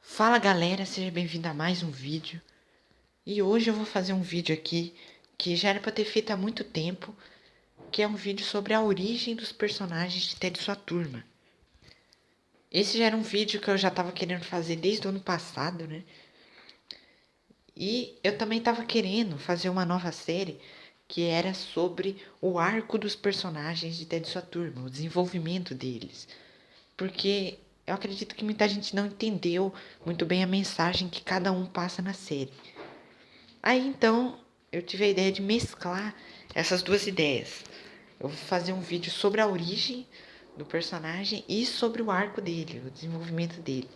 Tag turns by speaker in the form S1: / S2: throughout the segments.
S1: Fala galera, seja bem-vindo a mais um vídeo. E hoje eu vou fazer um vídeo aqui que já era para ter feito há muito tempo, que é um vídeo sobre a origem dos personagens de Ted e sua turma. Esse já era um vídeo que eu já estava querendo fazer desde o ano passado, né? E eu também estava querendo fazer uma nova série que era sobre o arco dos personagens de Ted e sua turma, o desenvolvimento deles. Porque eu acredito que muita gente não entendeu muito bem a mensagem que cada um passa na série. Aí então eu tive a ideia de mesclar essas duas ideias. Eu vou fazer um vídeo sobre a origem do personagem e sobre o arco dele, o desenvolvimento dele.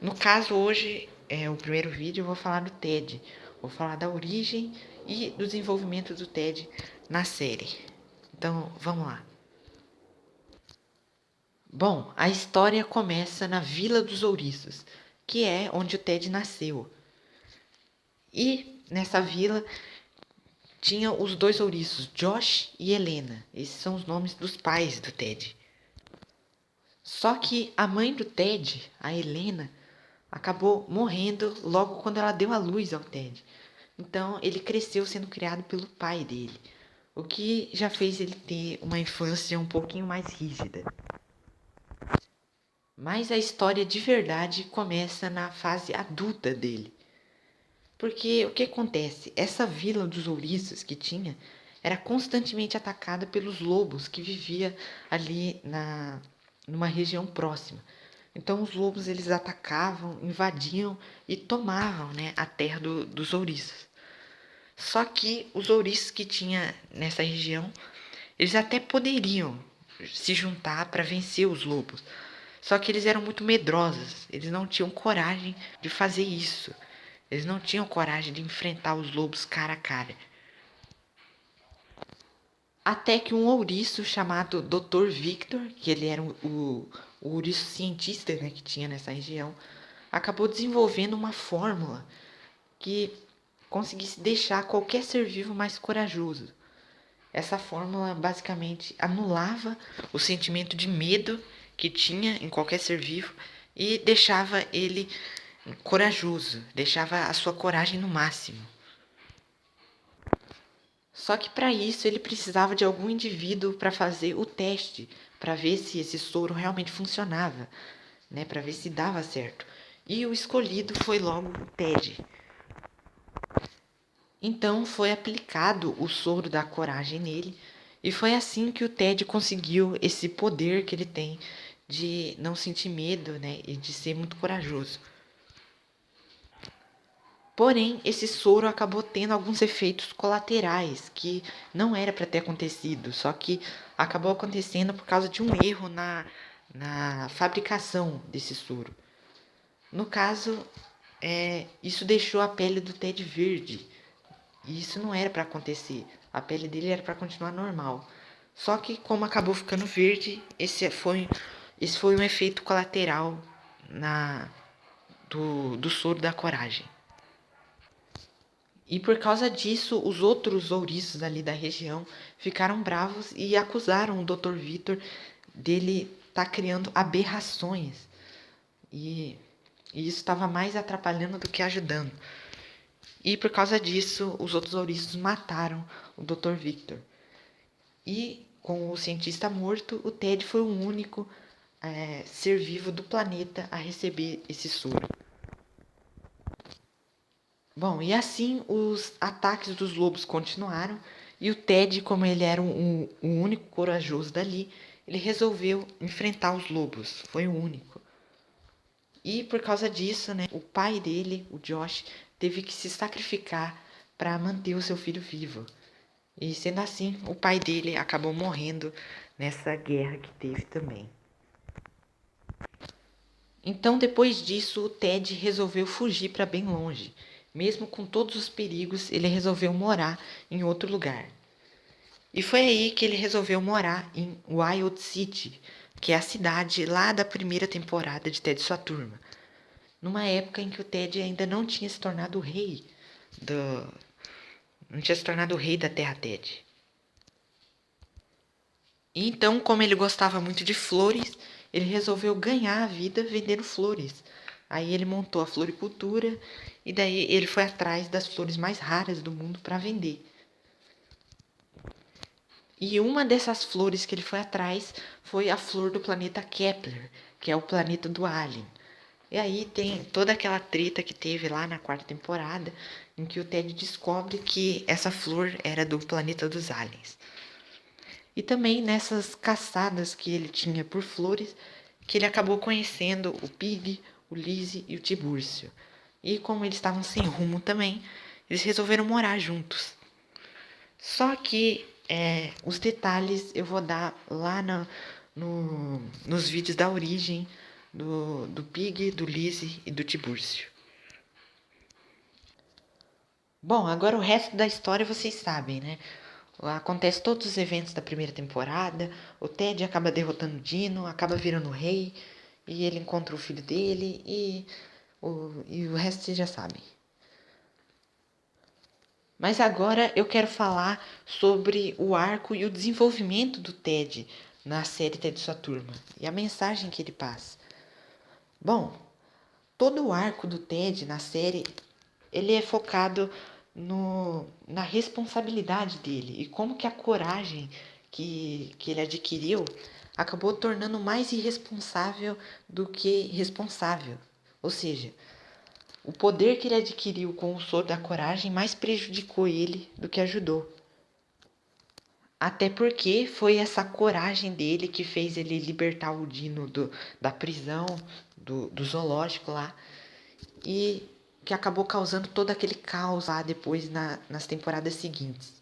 S1: No caso, hoje, o primeiro vídeo, eu vou falar do Ted. Vou falar da origem e do desenvolvimento do Ted na série. Então, vamos lá. Bom, a história começa na Vila dos Ouriços, que é onde o Ted nasceu. E nessa vila tinha os dois ouriços, Josh e Helena. Esses são os nomes dos pais do Ted. Só que a mãe do Ted, a Helena, acabou morrendo logo quando ela deu à luz ao Ted. Então ele cresceu sendo criado pelo pai dele, o que já fez ele ter uma infância um pouquinho mais rígida. Mas a história de verdade começa na fase adulta dele. Porque o que acontece? Essa vila dos ouriços que tinha era constantemente atacada pelos lobos que vivia ali numa região próxima. Então os lobos eles atacavam, invadiam e tomavam, né, a terra dos ouriços. Só que os ouriços que tinha nessa região, eles até poderiam se juntar para vencer os lobos. Só que eles eram muito medrosos, eles não tinham coragem de fazer isso. Eles não tinham coragem de enfrentar os lobos cara a cara. Até que um ouriço chamado Dr. Victor, que ele era o ouriço cientista, né, que tinha nessa região, acabou desenvolvendo uma fórmula que conseguisse deixar qualquer ser vivo mais corajoso. Essa fórmula basicamente anulava o sentimento de medo que tinha em qualquer ser vivo e deixava ele corajoso, deixava a sua coragem no máximo. Só que para isso ele precisava de algum indivíduo para fazer o teste, para ver se esse soro realmente funcionava, né, para ver se dava certo. E o escolhido foi logo o Ted. Então foi aplicado o soro da coragem nele, e foi assim que o Ted conseguiu esse poder que ele tem de não sentir medo, né, e de ser muito corajoso. Porém, esse soro acabou tendo alguns efeitos colaterais que não era para ter acontecido, só que acabou acontecendo por causa de um erro na fabricação desse soro. No caso, isso deixou a pele do Ted verde, e isso não era para acontecer. A pele dele era para continuar normal. Só que como acabou ficando verde, esse foi um efeito colateral do soro da coragem. E por causa disso, os outros ouriços ali da região ficaram bravos e acusaram o Dr. Victor dele estar criando aberrações. E isso estava mais atrapalhando do que ajudando. E por causa disso, os outros ouriços mataram o Dr. Victor. E com o cientista morto, o Ted foi o único ser vivo do planeta a receber esse soro. Bom, e assim os ataques dos lobos continuaram, e o Ted, como ele era o único corajoso dali, ele resolveu enfrentar os lobos, foi o único. E por causa disso, né, o pai dele, o Josh, teve que se sacrificar para manter o seu filho vivo. E sendo assim, o pai dele acabou morrendo nessa guerra que teve também. Então, depois disso, o Ted resolveu fugir para bem longe. Mesmo com todos os perigos, ele resolveu morar em outro lugar. E foi aí que ele resolveu morar em Wild City, que é a cidade lá da primeira temporada de Ted e sua turma. Numa época em que o Ted ainda não tinha se tornado o rei do... não tinha se tornado o rei da Terra Ted. E então, como ele gostava muito de flores, ele resolveu ganhar a vida vendendo flores Aí ele montou a floricultura e daí ele foi atrás das flores mais raras do mundo para vender. E uma dessas flores que ele foi atrás foi a flor do planeta Kepler, que é o planeta do Alien. E aí tem toda aquela treta que teve lá na quarta temporada, em que o Ted descobre que essa flor era do planeta dos aliens. E também nessas caçadas que ele tinha por flores, que ele acabou conhecendo o Pig, o Lizzie e o Tibúrcio. E como eles estavam sem rumo também, eles resolveram morar juntos. Só que os detalhes eu vou dar lá nos vídeos da origem do Pig, do Lizzie e do Tibúrcio. Bom, agora o resto da história vocês sabem, né? Acontece todos os eventos da primeira temporada. O Ted acaba derrotando o Dino, acaba virando rei. E ele encontra o filho dele. E o resto vocês já sabem. Mas agora eu quero falar sobre o arco e o desenvolvimento do Ted na série Ted e sua turma. E a mensagem que ele passa. Bom, todo o arco do Ted na série, ele é focado na responsabilidade dele e como que a coragem que ele adquiriu acabou tornando mais irresponsável do que responsável. Ou seja, o poder que ele adquiriu com o soro da coragem mais prejudicou ele do que ajudou. Até porque foi essa coragem dele que fez ele libertar o Dino da prisão, do zoológico lá. E que acabou causando todo aquele caos lá depois nas temporadas seguintes.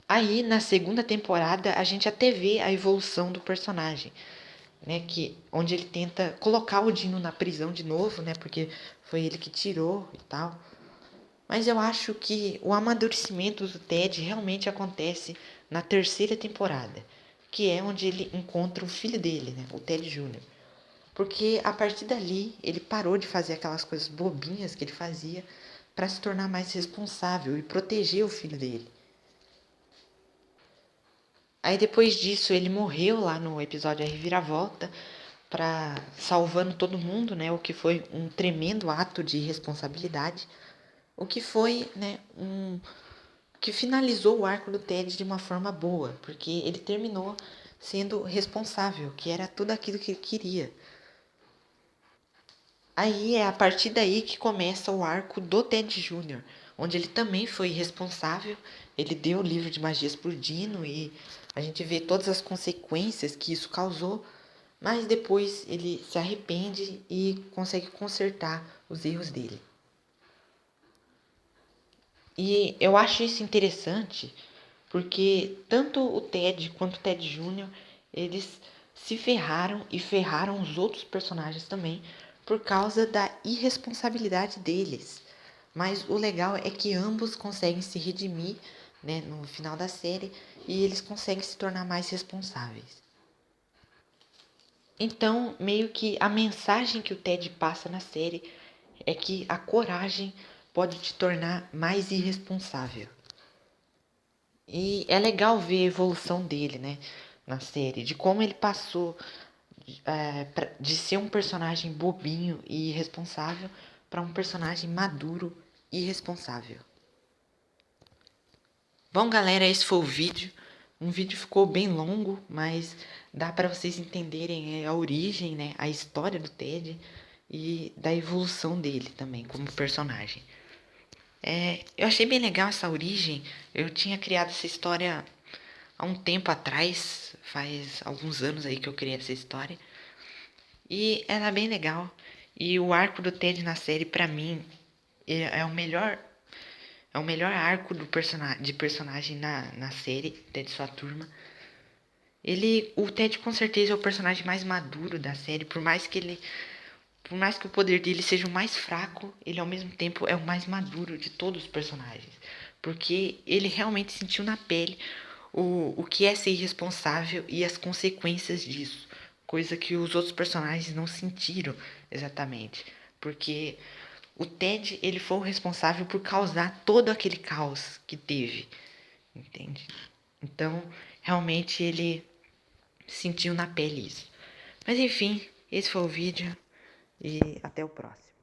S1: Aí, na segunda temporada, a gente até vê a evolução do personagem, né? Onde ele tenta colocar o Dino na prisão de novo, né? Porque foi ele que tirou e tal. Mas eu acho que o amadurecimento do Ted realmente acontece na terceira temporada, que é onde ele encontra o filho dele, né? O Ted Jr. Porque a partir dali ele parou de fazer aquelas coisas bobinhas que ele fazia para se tornar mais responsável e proteger o filho dele. Aí depois disso ele morreu lá no episódio A Reviravolta, para salvando todo mundo, né? O que foi um tremendo ato de responsabilidade, o que foi, né, que finalizou o arco do Ted de uma forma boa, porque ele terminou sendo responsável, que era tudo aquilo que ele queria. Aí é a partir daí que começa o arco do Ted Jr., onde ele também foi responsável. Ele deu o livro de magias por Dino e a gente vê todas as consequências que isso causou, mas depois ele se arrepende e consegue consertar os erros dele. E eu acho isso interessante porque tanto o Ted quanto o Ted Jr., eles se ferraram e ferraram os outros personagens também por causa da irresponsabilidade deles. Mas o legal é que ambos conseguem se redimir, né, no final da série e eles conseguem se tornar mais responsáveis. Então, meio que a mensagem que o Ted passa na série é que a coragem pode te tornar mais irresponsável. E é legal ver a evolução dele, né, na série, de como ele passou de ser um personagem bobinho e irresponsável para um personagem maduro e responsável. Bom, galera, esse foi o vídeo. Um vídeo ficou bem longo, mas dá para vocês entenderem a origem, né, a história do Ted e da evolução dele também como personagem. Eu achei bem legal essa origem. Eu tinha criado essa história há um tempo atrás, faz alguns anos aí que eu criei essa história. E ela é bem legal. E o arco do Ted na série, pra mim, é o melhor arco de personagem na série, Ted e sua turma. O Ted com certeza é o personagem mais maduro da série, por mais que o poder dele seja o mais fraco, ele ao mesmo tempo é o mais maduro de todos os personagens. Porque ele realmente sentiu na pele o que é ser irresponsável e as consequências disso. Coisa que os outros personagens não sentiram exatamente. Porque o Ted, ele foi o responsável por causar todo aquele caos que teve. Entende? Então, realmente ele sentiu na pele isso. Mas enfim, esse foi o vídeo. e até o próximo.